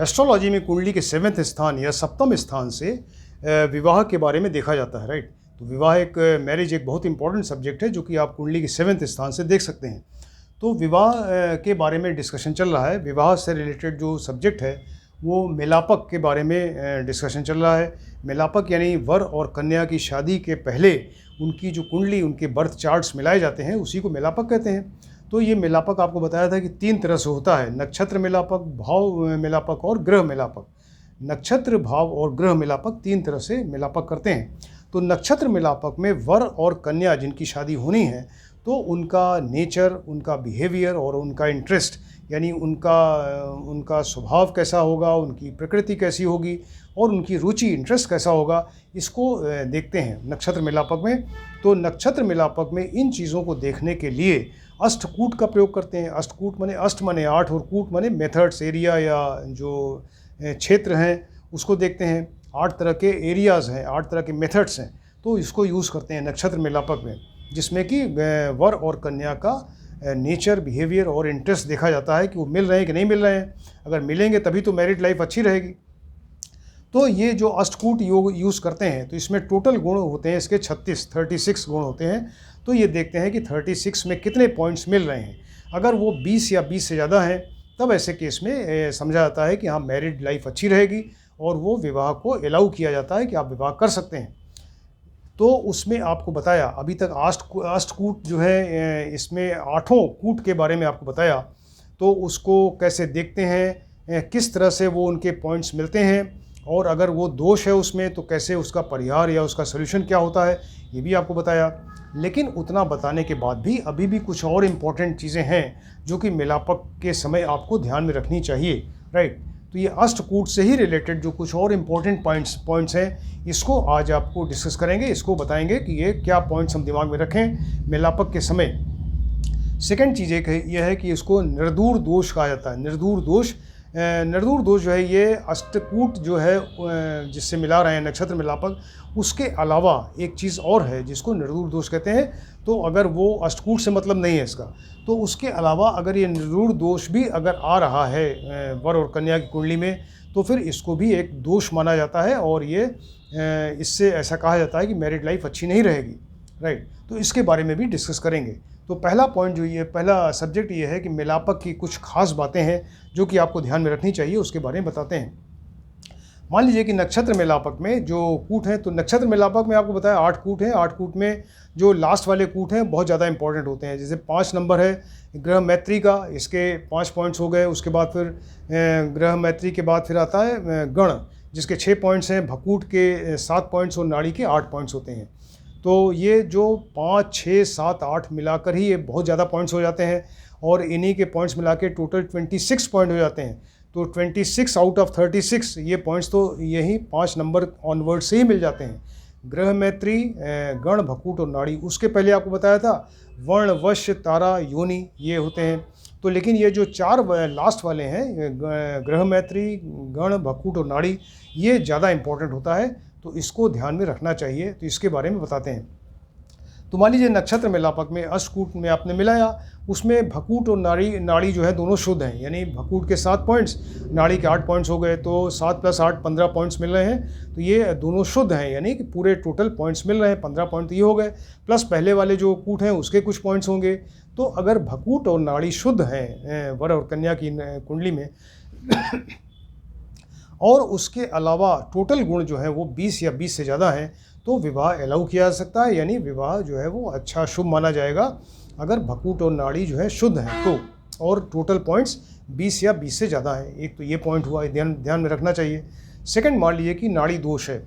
Astrology में कुंडली के 7वें स्थान या सप्तम स्थान से विवाह के बारे में देखा जाता है, राइट। तो विवाह एक मैरिज एक बहुत इंपॉर्टेंट सब्जेक्ट है जो कि आप कुंडली के 7वें स्थान से देख सकते हैं। तो विवाह के बारे में डिस्कशन चल रहा है। विवाह से रिलेटेड जो सब्जेक्ट है वो मेलापक के बारे में डिस्कशन चल रहा है। मेलापक यानी वर और कन्या की शादी के पहले उनकी जो कुंडली, उनके बर्थ चार्ट्स मिलाए जाते हैं, उसी को मेलापक कहते हैं। तो ये मेलापक आपको बताया था कि 3 तरह से होता है: नक्षत्र मेलापक, भाव मेलापक और ग्रह मेलापक। नक्षत्र, भाव और ग्रह मेलापक 3 तरह से मेलापक करते हैं। तो नक्षत्र मेलापक में वर और कन्या जिनकी शादी होनी है, तो उनका नेचर, उनका बिहेवियर और उनका इंटरेस्ट, यानी उनका स्वभाव कैसा होगा, उनकी प्रकृति कैसी होगी और उनकी रुचि, इंटरेस्ट कैसा होगा, इसको देखते हैं नक्षत्र मेलापक में। तो नक्षत्र मेलापक में इन चीज़ों को देखने के लिए अष्टकूट का प्रयोग करते हैं। अष्टकूट माने, अष्ट माने 8 और कूट माने मेथड्स, एरिया या जो क्षेत्र हैं उसको देखते हैं। 8 तरह के एरियाज़ हैं, 8 तरह के मेथड्स हैं, तो इसको यूज़ करते हैं नक्षत्र मेलापक में, जिसमें कि वर और कन्या का नेचर, बिहेवियर और इंटरेस्ट देखा जाता है कि वो मिल रहे हैं कि नहीं मिल रहे हैं। अगर मिलेंगे तभी तो मैरिड लाइफ अच्छी रहेगी। तो ये जो अष्टकूट योग यूज़ करते हैं, तो इसमें टोटल गुण होते हैं इसके 36 गुण होते हैं। तो ये देखते हैं कि 36 में कितने पॉइंट्स मिल रहे हैं। अगर वो 20 या 20 से ज़्यादा हैं, तब ऐसे केस में समझा जाता है कि हाँ, मैरिड लाइफ अच्छी रहेगी और वो विवाह को अलाउ किया जाता है कि आप विवाह कर सकते हैं। तो उसमें आपको बताया, अभी तक अष्टकूट जो है, इसमें 8 कूट के बारे में आपको बताया। तो उसको कैसे देखते हैं, किस तरह से वो उनके पॉइंट्स मिलते हैं, और अगर वो दोष है उसमें तो कैसे उसका परिहार या उसका सलूशन क्या होता है, ये भी आपको बताया। लेकिन उतना बताने के बाद भी अभी भी कुछ और इम्पॉर्टेंट चीज़ें हैं जो कि मेलापक के समय आपको ध्यान में रखनी चाहिए, राइट। तो ये अष्टकूट से ही रिलेटेड जो कुछ और इम्पॉर्टेंट पॉइंट्स हैं, इसको आज आपको डिस्कस करेंगे। इसको बताएंगे कि ये क्या पॉइंट्स हम दिमाग में रखें मेलापक के समय। सेकंड चीज़ एक है, यह है कि इसको निर्दूर दोष कहा जाता है। निर्दूर दोष जो है, ये अष्टकूट जो है जिससे मिला रहे हैं नक्षत्र मिलापक, उसके अलावा एक चीज़ और है जिसको निर्दूर दोष कहते हैं। तो अगर वो अष्टकूट से मतलब नहीं है इसका, तो उसके अलावा अगर ये निर्दूर दोष भी अगर आ रहा है वर और कन्या की कुंडली में, तो फिर इसको भी एक दोष माना जाता है और ये इससे ऐसा कहा जाता है कि मैरिड लाइफ अच्छी नहीं रहेगी, राइट। तो इसके बारे में भी डिस्कस करेंगे। तो पहला पॉइंट जो ये पहला सब्जेक्ट ये है कि मेलापक की कुछ खास बातें हैं जो कि आपको ध्यान में रखनी चाहिए, उसके बारे में बताते हैं। मान लीजिए कि नक्षत्र मेलापक में जो कूट हैं, तो नक्षत्र मेलापक में आपको बताया 8 कूट हैं। 8 कूट में जो लास्ट वाले कूट हैं बहुत ज़्यादा इंपॉर्टेंट होते हैं। जैसे 5 नंबर है ग्रह मैत्री का, इसके 5 पॉइंट्स हो गए। उसके बाद फिर ग्रह मैत्री के बाद फिर आता है गण, जिसके 6 पॉइंट्स हैं। भकूट के 7 पॉइंट्स और नाड़ी के 8 पॉइंट्स होते हैं। तो ये जो 5, 6, 7, 8 मिलाकर ही ये बहुत ज़्यादा पॉइंट्स हो जाते हैं, और इन्हीं के पॉइंट्स मिला के टोटल 26 पॉइंट हो जाते हैं। तो 26 आउट ऑफ 36 ये पॉइंट्स तो यही 5 नंबर ऑनवर्ड से ही मिल जाते हैं। ग्रह मैत्री, गण, भकूट और नाड़ी। उसके पहले आपको बताया था वर्ण, वश्य, तारा, योनि, ये होते हैं। तो लेकिन ये जो 4 लास्ट वाले हैं, ग्रह मैत्री, गण, भकूट और नाड़ी, ये ज़्यादा इंपॉर्टेंट होता है, तो इसको ध्यान में रखना चाहिए। तो इसके बारे में बताते हैं। तो मान लीजिए नक्षत्र मेलापक में अष्टकूट में आपने मिलाया, उसमें भकूट और नाड़ी जो है दोनों शुद्ध हैं, यानी भकूट के 7 पॉइंट्स, नाड़ी के 8 पॉइंट्स हो गए, तो 7 + 8 15 पॉइंट्स मिल रहे हैं। तो ये दोनों शुद्ध हैं, यानी कि पूरे टोटल पॉइंट्स मिल रहे हैं। 15 पॉइंट तो ये हो गए, प्लस पहले वाले जो कूट हैं उसके कुछ पॉइंट्स होंगे। तो अगर भकूट और नाड़ी शुद्ध हैं वर और कन्या की कुंडली में और उसके अलावा टोटल गुण जो है वो 20 या 20 से ज़्यादा हैं, तो विवाह अलाउ किया जा सकता है, यानी विवाह जो है वो अच्छा शुभ माना जाएगा अगर भकूट और नाड़ी जो है शुद्ध हैं तो, और टोटल पॉइंट्स 20 या 20 से ज़्यादा हैं। एक तो ये पॉइंट हुआ, ध्यान में रखना चाहिए। सेकंड, मान लीजिए कि नाड़ी दोष है।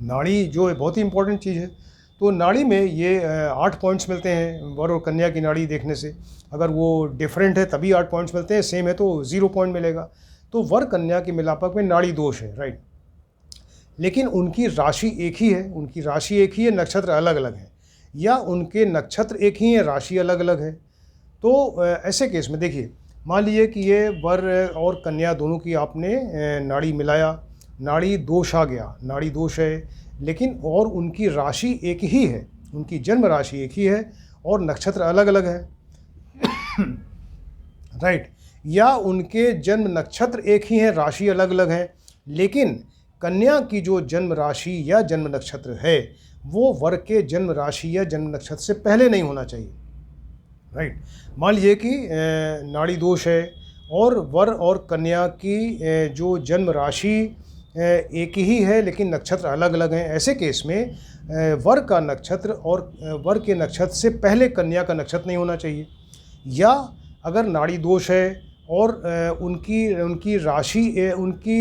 नाड़ी जो है बहुत ही इंपॉर्टेंट चीज़ है। तो नाड़ी में ये 8 पॉइंट्स मिलते हैं वर और कन्या की नाड़ी देखने से। अगर वो डिफरेंट है तभी 8 पॉइंट्स मिलते हैं, सेम है तो 0 पॉइंट मिलेगा। तो वर कन्या के मिलापक में नाड़ी दोष है, राइट। लेकिन उनकी राशि एक ही है, नक्षत्र अलग अलग है, या उनके नक्षत्र एक ही है, राशि अलग अलग है। तो ऐसे केस में देखिए, मान लीजिए कि ये वर और कन्या दोनों की आपने नाड़ी मिलाया, नाड़ी दोष आ गया, नाड़ी दोष है, लेकिन और उनकी राशि एक ही है, उनकी जन्म राशि एक ही है और नक्षत्र अलग अलग है, राइट। या उनके जन्म नक्षत्र एक ही हैं, राशि अलग अलग है, लेकिन कन्या की जो जन्म राशि या जन्म नक्षत्र है वो वर के जन्म राशि या जन्म नक्षत्र से पहले नहीं होना चाहिए, राइट। मान लीजिए कि नाड़ी दोष है और वर और कन्या की जो जन्म राशि एक ही है लेकिन नक्षत्र अलग अलग हैं। ऐसे केस में वर का नक्षत्र और वर के नक्षत्र से पहले कन्या का नक्षत्र नहीं होना चाहिए। या अगर नाड़ी दोष है और उनकी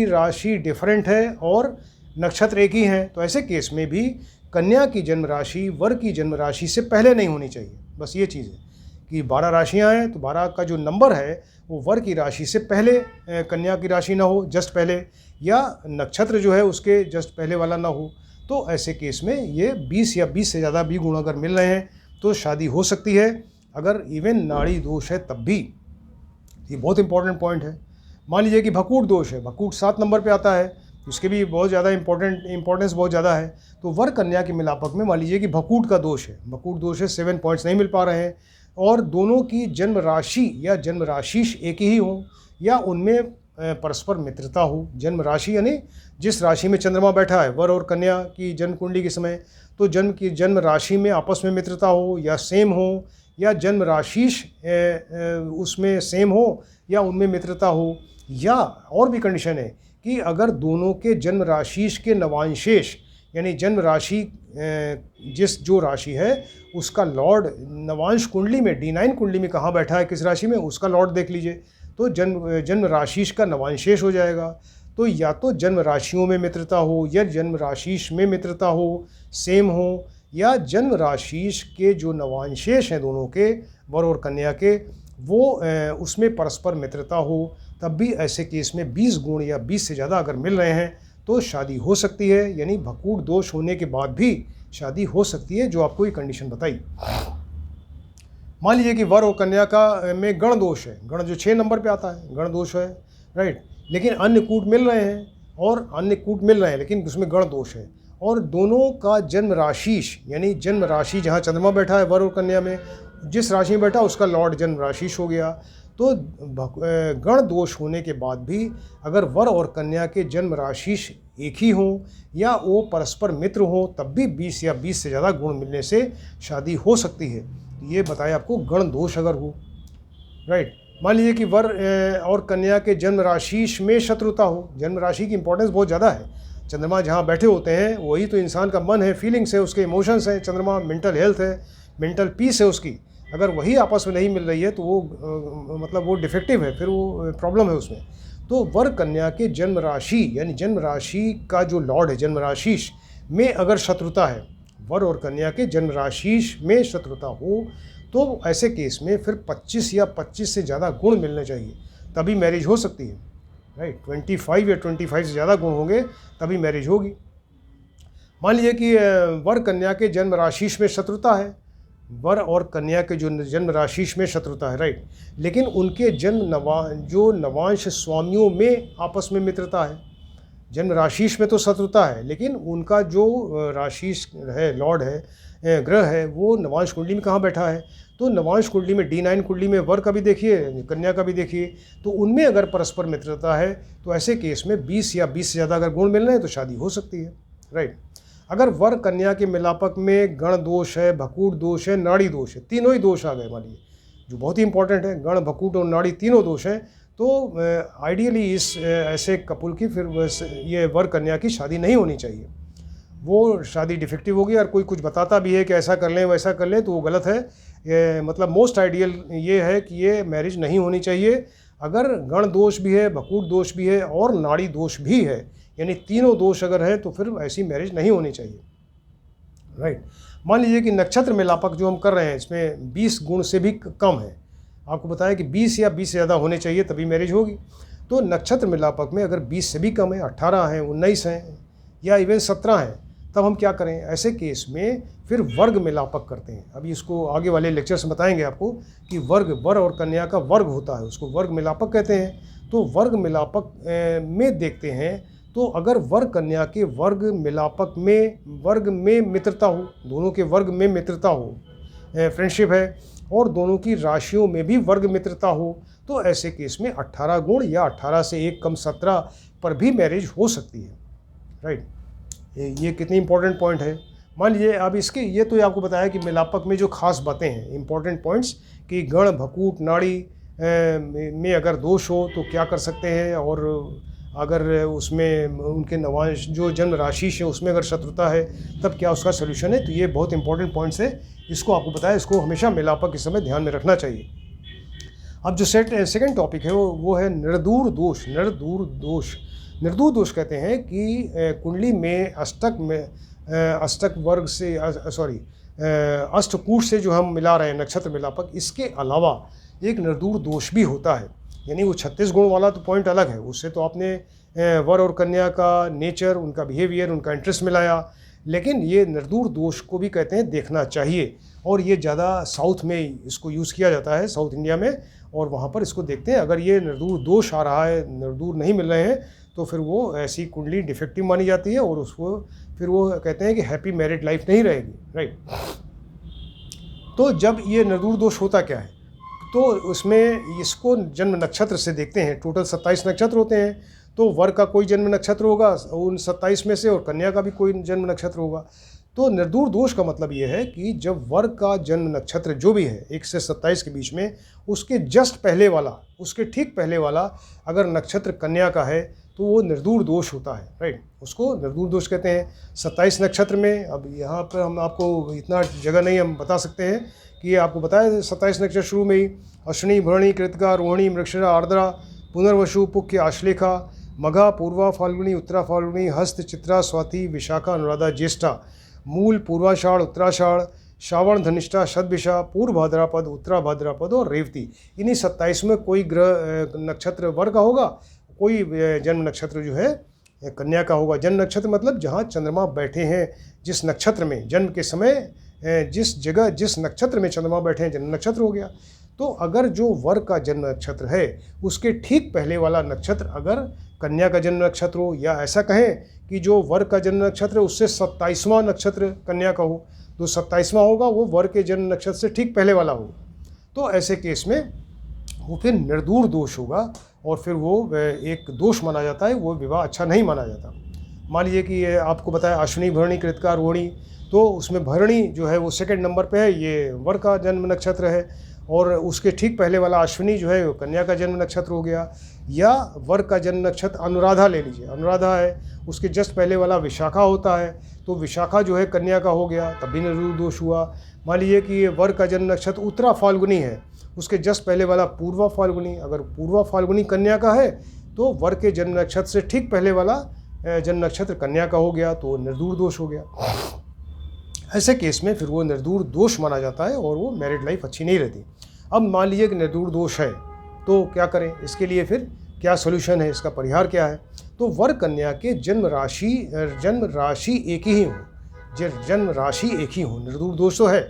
राशि डिफरेंट है और नक्षत्र एक ही हैं, तो ऐसे केस में भी कन्या की जन्म राशि वर की जन्म राशि से पहले नहीं होनी चाहिए। बस ये चीज़ है कि 12 राशियां हैं तो 12 का जो नंबर है वो वर की राशि से पहले कन्या की राशि ना हो, जस्ट पहले, या नक्षत्र जो है उसके जस्ट पहले वाला ना हो। तो ऐसे केस में ये 20 या 20 से ज़्यादा भी गुण अगर मिल रहे हैं तो शादी हो सकती है, अगर इवन नाड़ी दोष है तब भी। ये बहुत इंपॉर्टेंट पॉइंट है। मान लीजिए कि भकूट दोष है, भकूट 7 नंबर पे आता है, उसके भी बहुत ज़्यादा इंपॉर्टेंस बहुत ज़्यादा है। तो वर कन्या के मिलापक में मान लीजिए कि भकूट का दोष है, भकूट दोष है, 7 पॉइंट्स नहीं मिल पा रहे हैं, और दोनों की जन्म राशि या जन्म राशिश एक ही हो या उनमें परस्पर मित्रता हो। जन्म राशि यानी जिस राशि में चंद्रमा बैठा है वर और कन्या की जन्म कुंडली के समय, तो जन्म राशि में आपस में मित्रता हो या सेम हो, या जन्म राशिश उसमें सेम हो या उनमें मित्रता हो। या और भी कंडीशन है कि अगर दोनों के जन्म राशिश के नवांशेष यानी जन्म राशि जो राशि है उसका लॉर्ड नवांश कुंडली में D9 कुंडली में कहाँ बैठा है, किस राशि में, उसका लॉर्ड देख लीजिए, तो जन्म राशिश का नवांशेष हो जाएगा। तो या तो जन्म राशियों में मित्रता हो या जन्म राशिश में मित्रता हो, सेम हो, या जन्म राशिश के जो नवांशेष हैं दोनों के, वर और कन्या के, वो उसमें परस्पर मित्रता हो, तब भी ऐसे केस में 20 गुण या 20 से ज़्यादा अगर मिल रहे हैं तो शादी हो सकती है। यानी भकूट दोष होने के बाद भी शादी हो सकती है, जो आपको ये कंडीशन बताई। मान लीजिए कि वर और कन्या का में गण दोष है, गण जो 6 नंबर पे आता है गण दोष है, राइट, लेकिन अन्य कूट मिल रहे हैं लेकिन उसमें गण दोष है, और दोनों का जन्म राशिश यानी जन्म राशि जहाँ चंद्रमा बैठा है वर और कन्या में, जिस राशि में बैठा उसका लॉर्ड जन्म राशिश हो गया। तो गण दोष होने के बाद भी अगर वर और कन्या के जन्म राशिश एक ही हों या वो परस्पर मित्र हों, तब भी 20 या 20 से ज़्यादा गुण मिलने से शादी हो सकती है। ये बताया आपको गण दोष अगर हो, राइट। मान लीजिए कि वर और कन्या के जन्म राशिश में शत्रुता हो। जन्म राशि की इंपॉर्टेंस बहुत ज़्यादा है। चंद्रमा जहाँ बैठे होते हैं वही तो इंसान का मन है, फीलिंग्स है, उसके इमोशंस हैं। चंद्रमा मेंटल हेल्थ है, मेंटल पीस है उसकी। अगर वही आपस में नहीं मिल रही है तो वो मतलब वो डिफेक्टिव है, फिर वो प्रॉब्लम है उसमें। तो वर कन्या के जन्म राशि यानी जन्म राशि का जो लॉर्ड है जन्म राशिश में अगर शत्रुता है, वर और कन्या के जन्म राशिश में शत्रुता हो, तो ऐसे केस में फिर 25 या 25 से ज़्यादा गुण मिलने चाहिए, तभी मैरिज हो सकती है, राइट। 25 या 25 से ज़्यादा गुण होंगे तभी मैरिज होगी। मान लीजिए कि वर कन्या के जन्म राशिश में शत्रुता है, वर और कन्या के जो जन्म राशिश में शत्रुता है, राइट, लेकिन उनके जो नवांश स्वामियों में आपस में मित्रता है। जन्म राशिश में तो शत्रुता है, लेकिन उनका जो राशिश है, लॉर्ड है, ग्रह है, वो नवांश कुंडली में कहाँ बैठा है, तो नवांश कुंडली में D9 कुंडली में वर का भी देखिए, कन्या का भी देखिए, तो उनमें अगर परस्पर मित्रता है तो ऐसे केस में 20 या 20 से ज़्यादा अगर गुण मिल रहे हैं तो शादी हो सकती है, राइट। अगर वर कन्या के मिलापक में गण दोष है, भकूट दोष है, नाड़ी दोष है, तीनों ही दोष आ गए मान लीजिए, जो बहुत ही इंपॉर्टेंट है, गण भकूट और नाड़ी तीनों दोष हैं, तो आइडियली इस ऐसे कपुल की फिर ये वर कन्या की शादी नहीं होनी चाहिए। वो शादी डिफेक्टिव होगी। और कोई कुछ बताता भी है कि ऐसा कर लें वैसा कर लें तो वो गलत है। ये मतलब मोस्ट आइडियल ये है कि ये मैरिज नहीं होनी चाहिए। अगर गण दोष भी है, भकूट दोष भी है और नाड़ी दोष भी है, यानी तीनों दोष अगर हैं तो फिर ऐसी मैरिज नहीं होनी चाहिए, राइट। मान लीजिए कि नक्षत्र मिलापक जो हम कर रहे हैं इसमें 20 गुण से भी कम है। आपको बताया कि 20 या 20 से ज़्यादा होने चाहिए तभी मैरिज होगी। तो नक्षत्र मिलापक में अगर 20 से भी कम है, 18 हैं, 19 हैं या इवन 17 हैं, तब हम क्या करें? ऐसे केस में फिर वर्ग मिलापक करते हैं। अभी इसको आगे वाले लेक्चर्स में बताएंगे आपको कि वर और कन्या का वर्ग होता है, उसको वर्ग मिलापक कहते हैं। तो वर्ग मिलापक में देखते हैं तो अगर वर कन्या के वर्ग में मित्रता हो, दोनों के वर्ग में मित्रता हो, फ्रेंडशिप है, और दोनों की राशियों में भी वर्ग मित्रता हो, तो ऐसे केस में 18 गुण या 18 से एक कम 17 पर भी मैरिज हो सकती है, राइट। ये कितनी इंपॉर्टेंट पॉइंट है। मान लीजिए अब इसके ये तो आपको बताया कि मिलापक में जो खास बातें हैं, इंपॉर्टेंट पॉइंट्स, कि गण भकूट नाड़ी में अगर दोष हो तो क्या कर सकते हैं, और अगर उसमें उनके नवांश जो जन्म राशि है उसमें अगर शत्रुता है तब क्या उसका सोल्यूशन है। तो ये बहुत इंपॉर्टेंट पॉइंट्स है, इसको आपको बताया, इसको हमेशा मिलापक के समय ध्यान में रखना चाहिए। अब जो सेकंड टॉपिक है वो है निर्दूर दोष। निर्दूर दोष कहते हैं कि कुंडली में अष्टक वर्ग से अष्टकूट से जो हम मिला रहे हैं नक्षत्र मिलापक, इसके अलावा एक निर्दूर दोष भी होता है। यानी वो 36 गुण वाला तो पॉइंट अलग है, उससे तो आपने वर और कन्या का नेचर, उनका बिहेवियर, उनका इंटरेस्ट मिलाया, लेकिन ये निर्दूर दोष को भी कहते हैं देखना चाहिए। और ये ज़्यादा साउथ में इसको यूज़ किया जाता है, साउथ इंडिया में, और वहाँ पर इसको देखते हैं। अगर ये निर्दूर दोष आ रहा है, निर्दूर नहीं मिल रहे हैं, तो फिर वो ऐसी कुंडली डिफेक्टिव मानी जाती है और उसको फिर वो कहते हैं कि हैप्पी मैरिड लाइफ नहीं रहेगी, राइट। तो जब ये निर्दूर दोष होता क्या है, तो उसमें इसको जन्म नक्षत्र से देखते हैं। टोटल 27 नक्षत्र होते हैं, तो वर का कोई जन्म नक्षत्र होगा उन 27 में से, और कन्या का भी कोई जन्म नक्षत्र होगा। तो निर्दूर दोष का मतलब ये है कि जब वर का जन्म नक्षत्र जो भी है 1 से 27 के बीच में, उसके जस्ट पहले वाला, उसके ठीक पहले वाला अगर नक्षत्र कन्या का है तो वो निर्दूर दोष होता है, राइट। उसको निर्दूर दोष कहते हैं। 27 नक्षत्र में, अब यहाँ पर हम आपको इतना जगह नहीं हम बता सकते हैं कि ये आपको बताया 27 नक्षत्र शुरू में ही, अश्विनी, भरणी, कृतिका, रोहिणी, मृगशिरा, आर्द्रा, पुनर्वसु, पुक्य, आश्लेषा, मघा, पूर्वा फाल्गुनी, उत्तरा फाल्गुनी, हस्त, चित्रा, स्वाति, विशाखा, अनुराधा, ज्येष्ठा, मूल, पूर्वाषाढ़, उत्तराषाढ़, श्रावण, धनिष्ठा, शतभिषा, पूर्व भाद्रपद, उत्तरा भाद्रपद और रेवती। इन्हीं 27 में कोई ग्रह नक्षत्र वर का होगा, कोई जन्म नक्षत्र जो है कन्या का होगा। जन्म नक्षत्र मतलब जहाँ चंद्रमा बैठे हैं, जिस नक्षत्र में जन्म के समय जिस जगह जिस नक्षत्र में चंद्रमा बैठे हैं, जन्म नक्षत्र हो गया। तो अगर जो वर का जन्म नक्षत्र है उसके ठीक पहले वाला नक्षत्र अगर कन्या का जन्म नक्षत्र हो, या ऐसा कहें कि जो वर का जन्म नक्षत्र है उससे 27वां नक्षत्र कन्या का हो, तो 27वां होगा वो वर के जन्म नक्षत्र से ठीक पहले वाला हो, तो ऐसे केस में वो फिर निर्दूर दोष होगा, और फिर वो एक दोष माना जाता है, वो विवाह अच्छा नहीं माना जाता। मान लीजिए कि ये आपको बताया अश्विनी, भरणी, कृतिका, रोहिणी, तो उसमें भरणी जो है वो सेकंड नंबर पे है, ये वर का जन्म नक्षत्र है, और उसके ठीक पहले वाला अश्विनी जो है वो कन्या का जन्म नक्षत्र हो गया। या वर का जन्म नक्षत्र अनुराधा ले लीजिए, अनुराधा है, उसके जस्ट पहले वाला विशाखा होता है, तो विशाखा जो है कन्या का हो गया, तब भी निर्दूर दोष हुआ। मान लीजिए कि ये वर का जन्म नक्षत्र उत्तरा फाल्गुनी है, उसके जस्ट पहले वाला पूर्वा फाल्गुनी, अगर पूर्वा फाल्गुनी कन्या का है तो वर के जन्म नक्षत्र से ठीक पहले वाला जन्म नक्षत्र कन्या का हो गया, तो निर्दूर दोष हो गया। ऐसे केस में फिर वो निर्दूर दोष माना जाता है और वो मैरिड लाइफ अच्छी नहीं रहती। अब मान लीजिए कि निर्दूर दोष है तो क्या करें, इसके लिए फिर क्या सोल्यूशन है, इसका परिहार क्या है। तो वर कन्या के जन्म राशि एक ही हो, जन्म राशि एक ही हो, निर्दूर दोष तो है,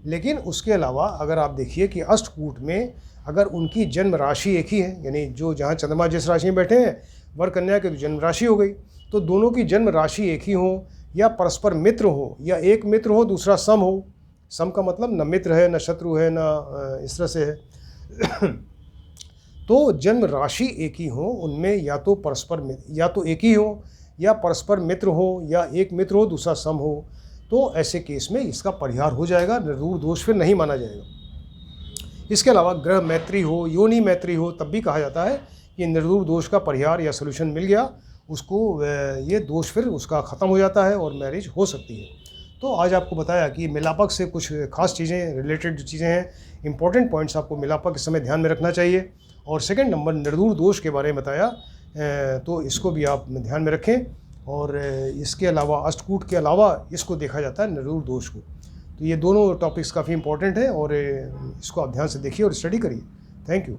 लेकिन उसके अलावा अगर आप देखिए कि अष्टकूट में अगर उनकी जन्म राशि एक ही है, यानी जो जहाँ चंद्रमा जिस राशि में बैठे हैं वर कन्या के तो जन्म राशि हो गई, तो दोनों की जन्म राशि एक ही हो, या परस्पर मित्र हो, या एक मित्र हो दूसरा सम हो। सम का मतलब न मित्र है न शत्रु है न इस तरह से है तो जन्म राशि एक ही हो, उनमें या तो परस्पर या तो एक ही हो, या परस्पर मित्र हो, या एक मित्र हो दूसरा सम हो, तो ऐसे केस में इसका परिहार हो जाएगा, निर्दूर दोष फिर नहीं माना जाएगा। इसके अलावा ग्रह मैत्री हो, योनि मैत्री हो, तब भी कहा जाता है कि निर्दूर दोष का परिहार या सोल्यूशन मिल गया, उसको ये दोष फिर उसका ख़त्म हो जाता है और मैरिज हो सकती है। तो आज आपको बताया कि मिलापक से कुछ खास चीज़ें, रिलेटेड जो चीज़ें हैं, इंपॉर्टेंट पॉइंट्स आपको मिलापक के समय ध्यान में रखना चाहिए। और सेकंड नंबर निर्दूर दोष के बारे में बताया, तो इसको भी आप ध्यान में रखें। और इसके अलावा अष्टकूट के अलावा इसको देखा जाता है निर्दूर दोष को। तो ये दोनों टॉपिक्स काफ़ी इंपॉर्टेंट हैं और इसको आप ध्यान से देखिए और स्टडी करिए। Thank you.